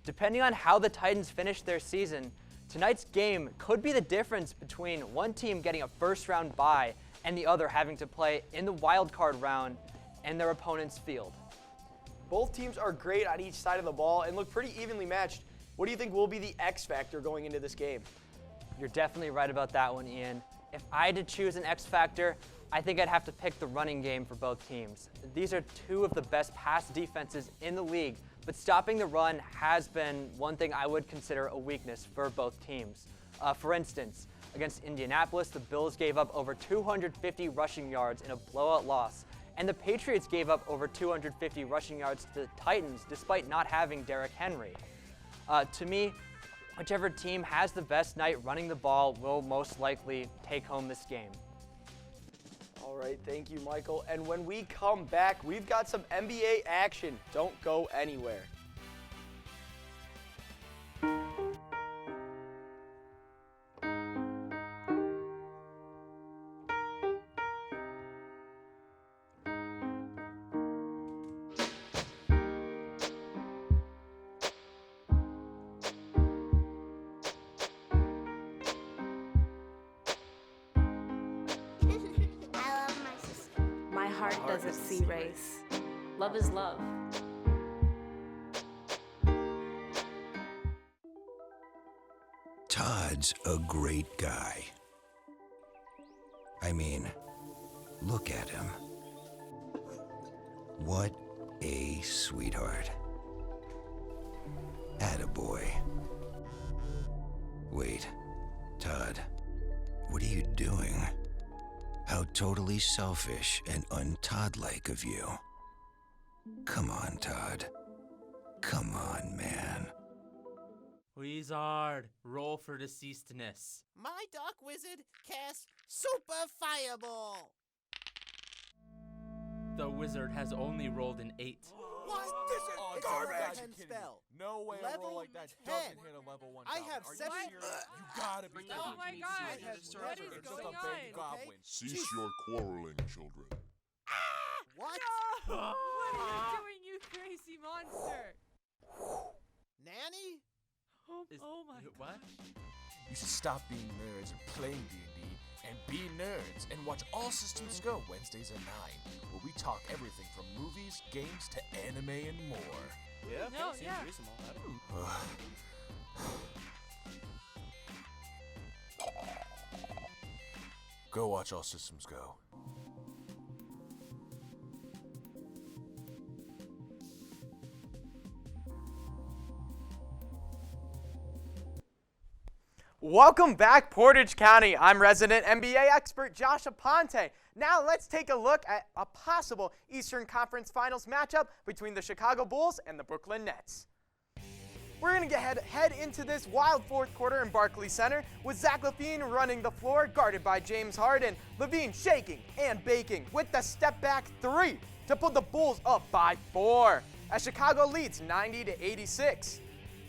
Depending on how the Titans finish their season, tonight's game could be the difference between one team getting a first-round bye and the other having to play in the wild card round and their opponent's field. Both teams are great on each side of the ball and look pretty evenly matched. What do you think will be the X factor going into this game? You're definitely right about that one, Ian. If I had to choose an X factor, I think I'd have to pick the running game for both teams. These are two of the best pass defenses in the league, but stopping the run has been one thing I would consider a weakness for both teams. For instance, against Indianapolis, the Bills gave up over 250 rushing yards in a blowout loss, and the Patriots gave up over 250 rushing yards to the Titans despite not having Derrick Henry. To me, whichever team has the best night running the ball will most likely take home this game. All right, thank you, Michael. And when we come back, we've got some NBA action. Don't go anywhere. Heart doesn't see race. Love is love. Todd's a great guy. I mean, look at him. What a sweetheart. Attaboy. totally selfish and un-Todd-like of you. Come on, Todd. Come on, man. Wizard, roll for deceasedness. My Dark Wizard casts Super Fireball. The wizard has only rolled an 8. What? This is garbage! Spell. No way a roll like that doesn't hit a level 1 I goblin. have Are you 7. serious? You gotta be Oh my god! What is It's going just a baby on? goblin. Cease your quarreling, children. What? No! What are you doing, you crazy monster? Nanny? Oh my. What? You should stop being nerds and playing D&D and be nerds and watch All Systems Go Wednesdays at 9, where we talk everything from movies, games to anime and more. Yeah, no, yeah. Go watch All Systems Go. Welcome back, Portage County. I'm resident NBA expert Josh Aponte. Now let's take a look at a possible Eastern Conference Finals matchup between the Chicago Bulls and the Brooklyn Nets. We're going to head into this wild fourth quarter in Barclays Center with Zach LaVine running the floor, guarded by James Harden. LaVine shaking and baking with the step-back 3 to put the Bulls up by 4 as Chicago leads 90-86.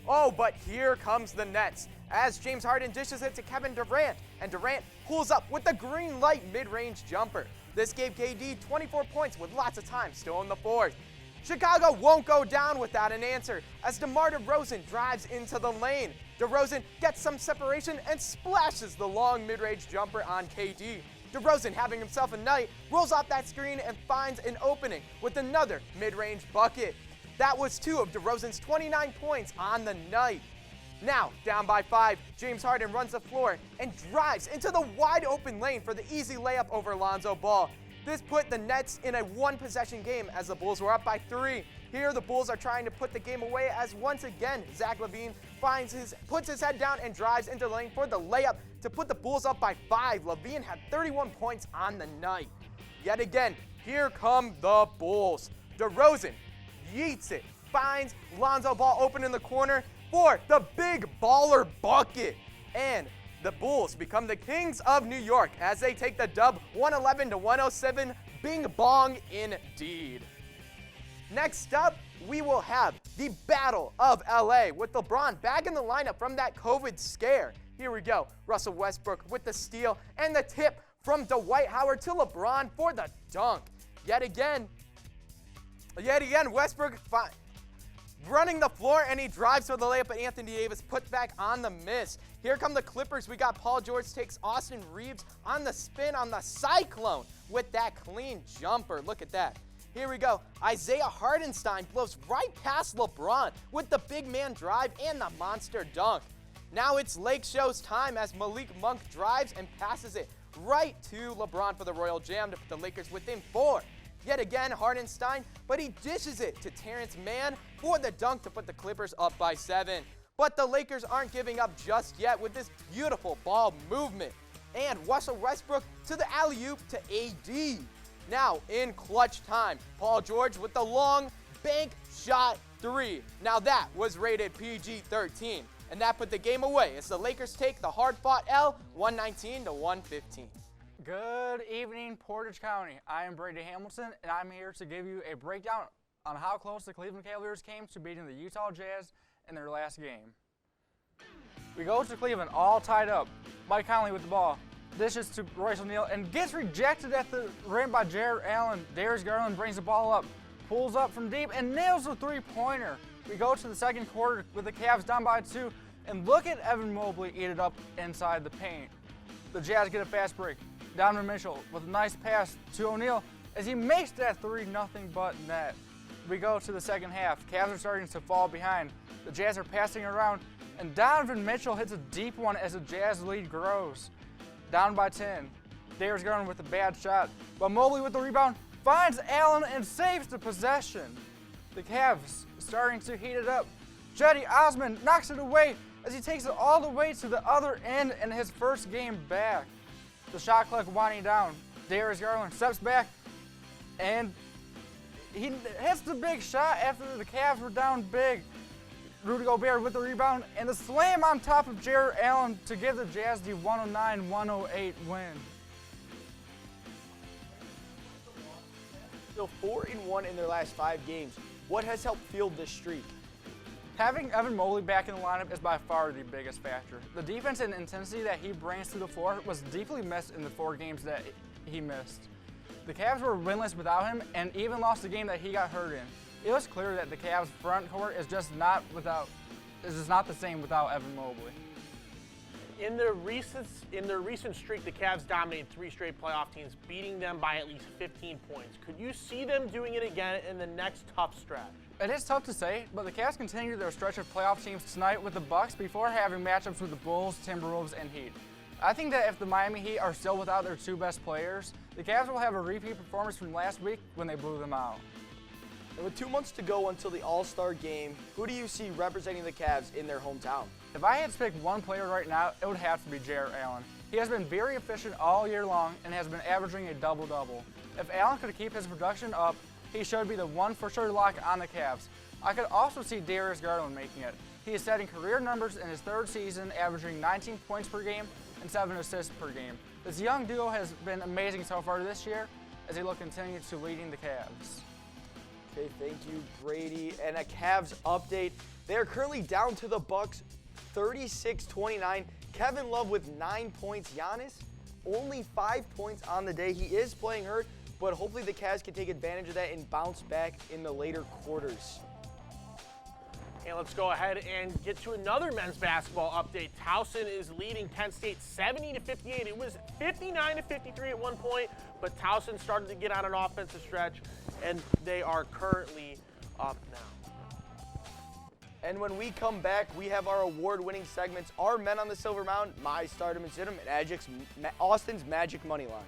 Oh, but here comes the Nets as James Harden dishes it to Kevin Durant, and Durant pulls up with the green light mid-range jumper. This gave KD 24 points with lots of time still in the fourth. Chicago won't go down without an answer as DeMar DeRozan drives into the lane. DeRozan gets some separation and splashes the long mid-range jumper on KD. DeRozan, having himself a night, rolls off that screen and finds an opening with another mid-range bucket. That was 2 of DeRozan's 29 points on the night. Now, down by 5, James Harden runs the floor and drives into the wide open lane for the easy layup over Lonzo Ball. This put the Nets in a one-possession game as the Bulls were up by 3. Here, the Bulls are trying to put the game away as once again, Zach LaVine puts his head down and drives into the lane for the layup to put the Bulls up by 5. LaVine had 31 points on the night. Yet again, here come the Bulls. DeRozan yeets it, finds Lonzo Ball open in the corner for the big baller bucket. And the Bulls become the Kings of New York as they take the dub 111-107. Bing bong indeed. Next up, we will have the Battle of LA with LeBron back in the lineup from that COVID scare. Here we go. Russell Westbrook with the steal and the tip from Dwight Howard to LeBron for the dunk. Yet again, Westbrook running the floor, and he drives for the layup, but Anthony Davis puts back on the miss. Here come the Clippers. We got Paul George takes Austin Reeves on the spin on the Cyclone with that clean jumper. Look at that. Here we go. Isaiah Hartenstein blows right past LeBron with the big man drive and the monster dunk. Now it's Lake Show's time as Malik Monk drives and passes it right to LeBron for the Royal Jam to put the Lakers within 4. Yet again, Hartenstein, but he dishes it to Terrence Mann for the dunk to put the Clippers up by 7. But the Lakers aren't giving up just yet with this beautiful ball movement. And Russell Westbrook to the alley-oop to AD. Now, in clutch time, Paul George with the long bank shot 3. Now that was rated PG-13. And that put the game away as the Lakers take the hard-fought L 119-115. Good evening, Portage County. I am Brady Hamilton, and I'm here to give you a breakdown on how close the Cleveland Cavaliers came to beating the Utah Jazz in their last game. We go to Cleveland all tied up. Mike Conley with the ball. Dishes to Royce O'Neal and gets rejected at the rim by Jared Allen. Darius Garland brings the ball up, pulls up from deep, and nails a three-pointer. We go to the second quarter with the Cavs down by 2, and look at Evan Mobley eat it up inside the paint. The Jazz get a fast break. Donovan Mitchell with a nice pass to O'Neal as he makes that 3-0 but net. We go to the second half. Cavs are starting to fall behind. The Jazz are passing around, and Donovan Mitchell hits a deep one as the Jazz lead grows. Down by 10. Darius Garland with a bad shot, but Mobley with the rebound finds Allen and saves the possession. The Cavs starting to heat it up. Cedi Osman knocks it away as he takes it all the way to the other end in his first game back. The shot clock winding down. Darius Garland steps back, and he hits the big shot after the Cavs were down big. Rudy Gobert with the rebound, and the slam on top of Jared Allen to give the Jazz the 109-108 win. Still 4-1 in their last 5 games. What has helped fuel this streak? Having Evan Mobley back in the lineup is by far the biggest factor. The defense and intensity that he brings to the floor was deeply missed in the 4 games that he missed. The Cavs were winless without him and even lost the game that he got hurt in. It was clear that the Cavs front court is just not the same without Evan Mobley. In their recent streak, the Cavs dominated 3 straight playoff teams, beating them by at least 15 points. Could you see them doing it again in the next tough stretch? It is tough to say, but the Cavs continue their stretch of playoff teams tonight with the Bucks before having matchups with the Bulls, Timberwolves, and Heat. I think that if the Miami Heat are still without their 2 best players, the Cavs will have a repeat performance from last week when they blew them out. And with 2 months to go until the All-Star game, who do you see representing the Cavs in their hometown? If I had to pick one player right now, it would have to be Jared Allen. He has been very efficient all year long and has been averaging a double-double. If Allen could keep his production up, he should be the one for sure lock on the Cavs. I could also see Darius Garland making it. He is setting career numbers in his 3rd season, averaging 19 points per game and 7 assists per game. This young duo has been amazing so far this year as he will continue to leading the Cavs. Okay, thank you, Brady. And a Cavs update. They are currently down to the Bucks 36-29. Kevin Love with 9 points. Giannis, only 5 points on the day. He is playing hurt, but hopefully the Cavs can take advantage of that and bounce back in the later quarters. And let's go ahead and get to another men's basketball update. Towson is leading Kent State 70-58. It was 59-53 at one point, but Towson started to get on an offensive stretch, and they are currently up now. And when we come back, we have our award-winning segments, Our Men on the Silver Mound, My Stardom and Sid'em, and Austin's Magic Money Line.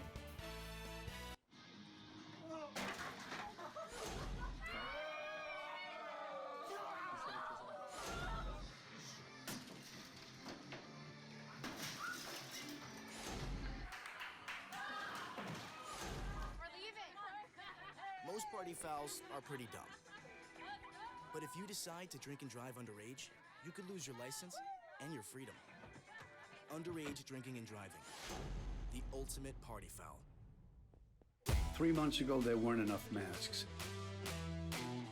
Most party fouls are pretty dumb. But if you decide to drink and drive underage, you could lose your license and your freedom. Underage drinking and driving. The ultimate party foul. 3 months ago, there weren't enough masks.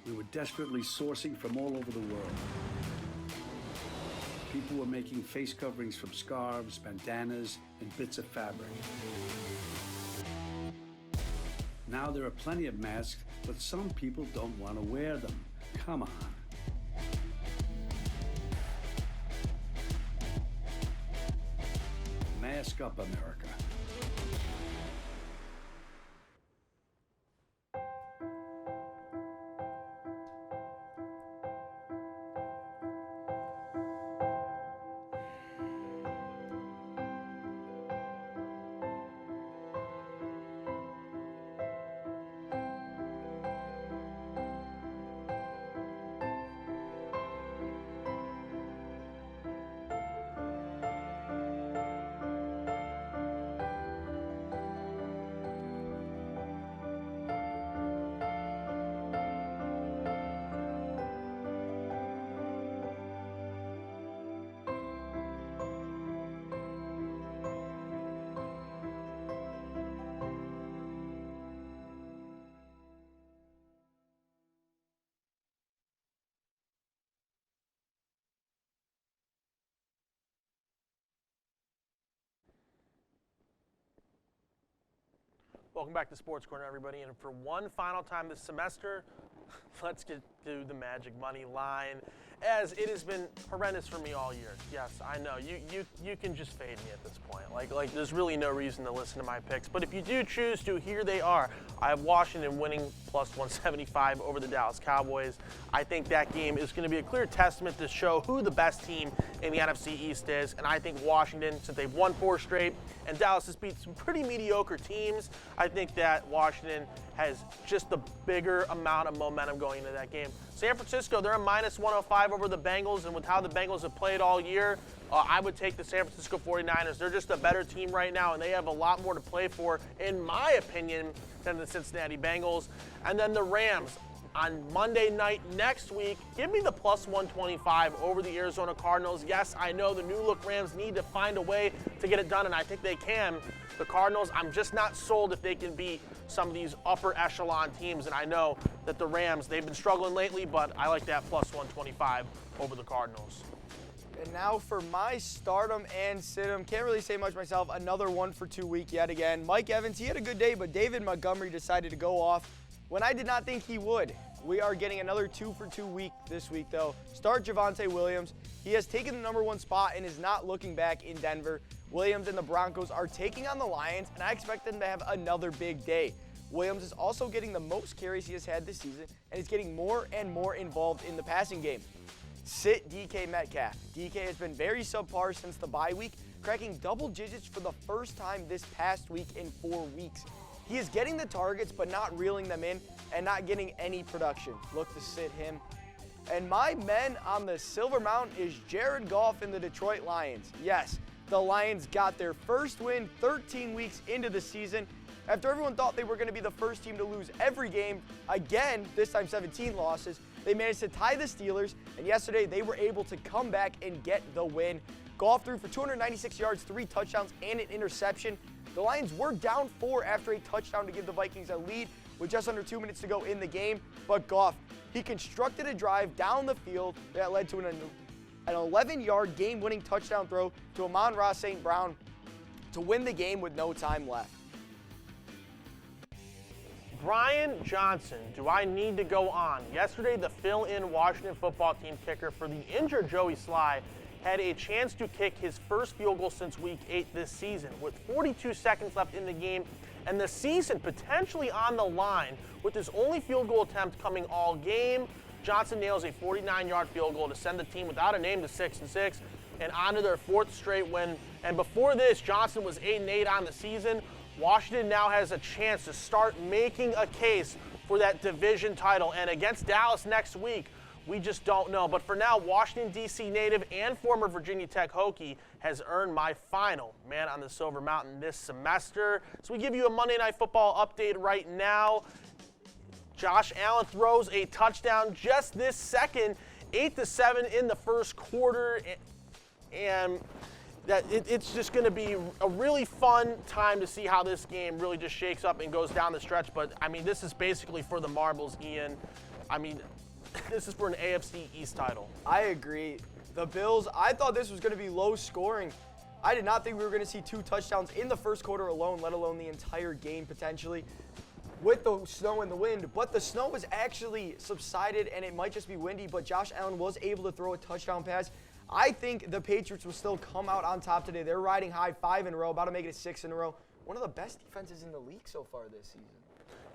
We were desperately sourcing from all over the world. People were making face coverings from scarves, bandanas, and bits of fabric. Now there are plenty of masks, but some people don't want to wear them. Come on. Mask up, America. Welcome back to Sports Corner, everybody. And for one final time this semester, let's get to the Magic Money Line, as it has been horrendous for me all year. Yes, I know. You can just fade me at this point. Like there's really no reason to listen to my picks. But if you do choose to, here they are. I have Washington winning plus 175 over the Dallas Cowboys. I think that game is going to be a clear testament to show who the best team in the NFC East is. And I think Washington, since they've won 4 straight, and Dallas has beat some pretty mediocre teams, I think that Washington has just the bigger amount of momentum going into that game. San Francisco, they're a -105 over the Bengals, and with how the Bengals have played all year, I would take the San Francisco 49ers. They're just a better team right now, and they have a lot more to play for, in my opinion, than the Cincinnati Bengals. And then the Rams on Monday night next week, give me the +125 over the Arizona Cardinals. Yes, I know the new look Rams need to find a way to get it done, and I think they can. The Cardinals, I'm just not sold if they can beat some of these upper echelon teams, and I know that the Rams, they've been struggling lately, but I like that +125 over the Cardinals. And now for my stardom and situm. Can't really say much myself. Another 1-for-2 week yet again. Mike Evans, he had a good day, but David Montgomery decided to go off when I did not think he would. We are getting another 2-for-2 week this week, though. Start Javonte Williams. He has taken the #1 spot and is not looking back in Denver. Williams and the Broncos are taking on the Lions, and I expect them to have another big day. Williams is also getting the most carries he has had this season, and he's getting more and more involved in the passing game. Sit DK Metcalf. DK has been very subpar since the bye week, cracking double digits for the first time this past week in 4 weeks. He is getting the targets, but not reeling them in and not getting any production. Look to sit him. And my men on the Silver Mountain is Jared Goff and the Detroit Lions. Yes, the Lions got their first win 13 weeks into the season. After everyone thought they were going to be the first team to lose every game, again, this time 17 losses, they managed to tie the Steelers, and yesterday they were able to come back and get the win. Goff threw for 296 yards, 3 touchdowns, and an interception. The Lions were down 4 after a touchdown to give the Vikings a lead with just under 2 minutes to go in the game, but Goff, he constructed a drive down the field that led to an 11-yard game-winning touchdown throw to Amon-Ra St. Brown to win the game with no time left. Brian Johnson, do I need to go on? Yesterday, the fill-in Washington football team kicker for the injured Joey Sly had a chance to kick his first field goal since Week 8 this season. With 42 seconds left in the game and the season potentially on the line, with his only field goal attempt coming all game, Johnson nails a 49-yard field goal to send the team without a name to 6-6 and onto their 4th straight win. And before this, Johnson was 8-8 on the season. Washington now has a chance to start making a case for that division title. And against Dallas next week, we just don't know. But for now, Washington, D.C. native and former Virginia Tech Hokie has earned my final man on the Silver Mountain this semester. So we give you a Monday Night Football update right now. Josh Allen throws a touchdown just this second, 8-7 in the first quarter. And that it's just going to be a really fun time to see how this game really just shakes up and goes down the stretch. But, I mean, this is basically for the marbles, Ian. I mean, this is for an AFC East title. I agree. The Bills, I thought this was going to be low scoring. I did not think we were going to see 2 touchdowns in the first quarter alone, let alone the entire game potentially, with the snow and the wind. But the snow was actually subsided, and it might just be windy, but Josh Allen was able to throw a touchdown pass. I think the Patriots will still come out on top today. They're riding high 5 in a row, about to make it 6 in a row. One of the best defenses in the league so far this season.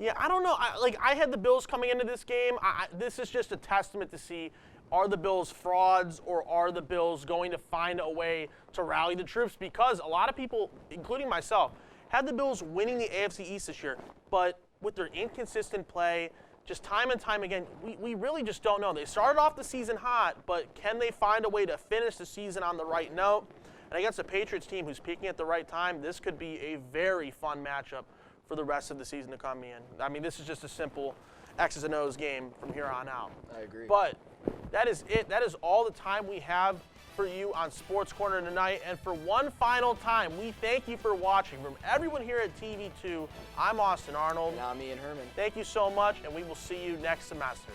Yeah, I don't know. I had the Bills coming into this game. This is just a testament to see, are the Bills frauds or are the Bills going to find a way to rally the troops? Because a lot of people, including myself, had the Bills winning the AFC East this year. But with their inconsistent play, just time and time again, we really just don't know. They started off the season hot, but can they find a way to finish the season on the right note? And against a Patriots team who's peaking at the right time, this could be a very fun matchup for the rest of the season to come in. I mean, this is just a simple X's and O's game from here on out. I agree. But that is it. That is all the time we have for you on Sports Corner tonight. And for one final time, we thank you for watching. From everyone here at TV2, I'm Austin Arnold. And I'm Ian Herrmann. Thank you so much, and we will see you next semester.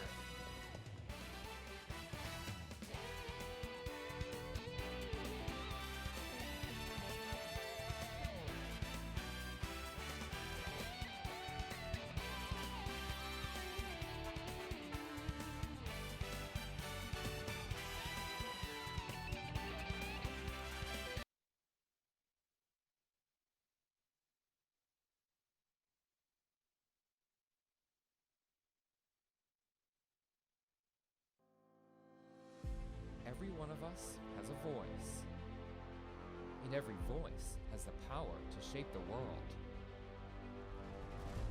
Every one of us has a voice, and every voice has the power to shape the world.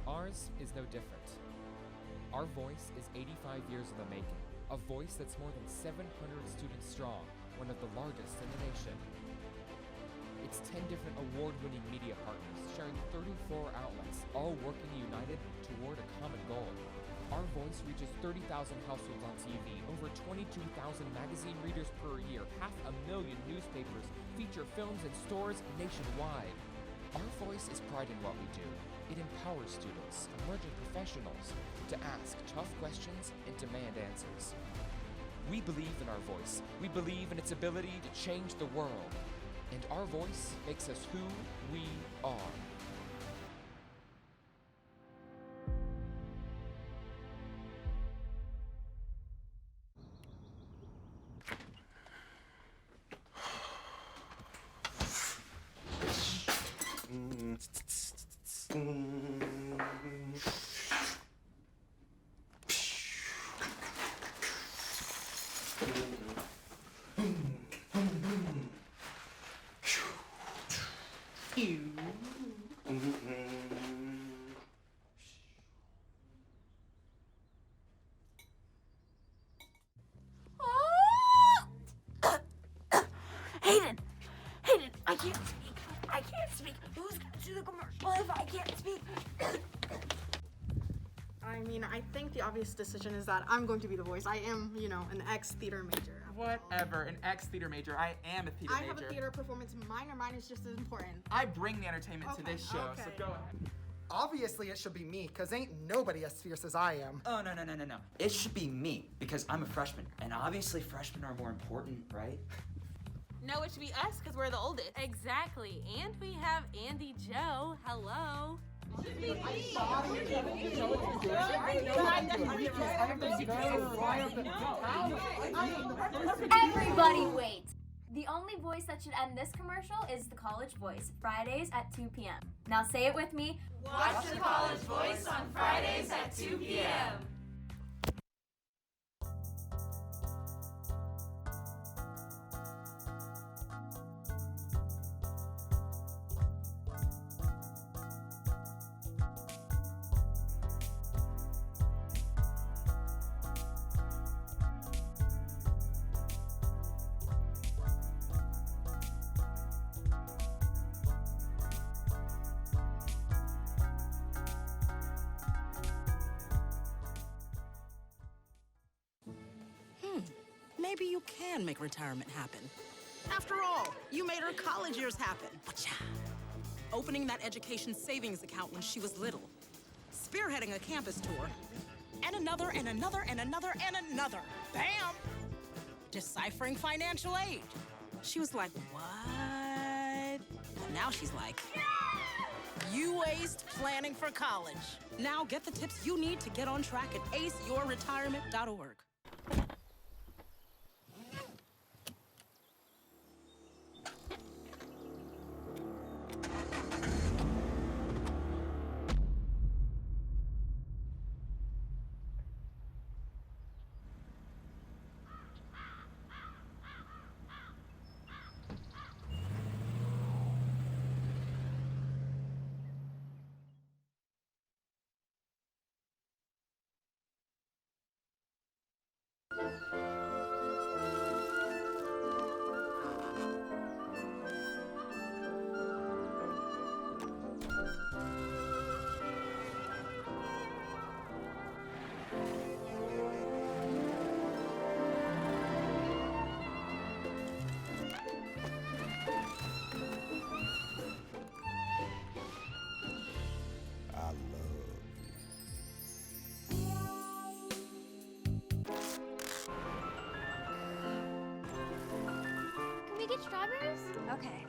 Ours is no different. Our voice is 85 years in the making, a voice that's more than 700 students strong, one of the largest in the nation. It's 10 different award-winning media partners sharing 34 outlets, all working united toward a common goal. Our voice reaches 30,000 households on TV, over 22,000 magazine readers per year, 500,000 newspapers, feature films in stores nationwide. Our voice is pride in what we do. It empowers students, emerging professionals, to ask tough questions and demand answers. We believe in our voice. We believe in its ability to change the world. And our voice makes us who we are. Hayden, I can't speak. I can't speak. Who's gonna do the commercial if I can't speak? I mean, I think the obvious decision is that I'm going to be the voice. I am, an ex-theater major. Whatever, an ex-theater major. I am a theater major. I have a theater performance minor. Mine is just as important. I bring the entertainment to this show, so go ahead. Obviously, it should be me, because ain't nobody as fierce as I am. Oh, no. It should be me, because I'm a freshman. And obviously, freshmen are more important, right? No, it should be us because we're the oldest. Exactly. And we have Andy Joe. Hello. Everybody wait! The only voice that should end this commercial is the College Voice, Fridays at 2 p.m. Now say it with me. Watch the College Voice on Fridays at 2 p.m. Maybe you can make retirement happen. After all, you made her college years happen. Opening that education savings account when she was little. Spearheading a campus tour. And another, and another, and another, and another. Bam! Deciphering financial aid. She was like, what? But now she's like, you aced planning for college. Now get the tips you need to get on track at aceyourretirement.org. Can we get strawberries? Okay.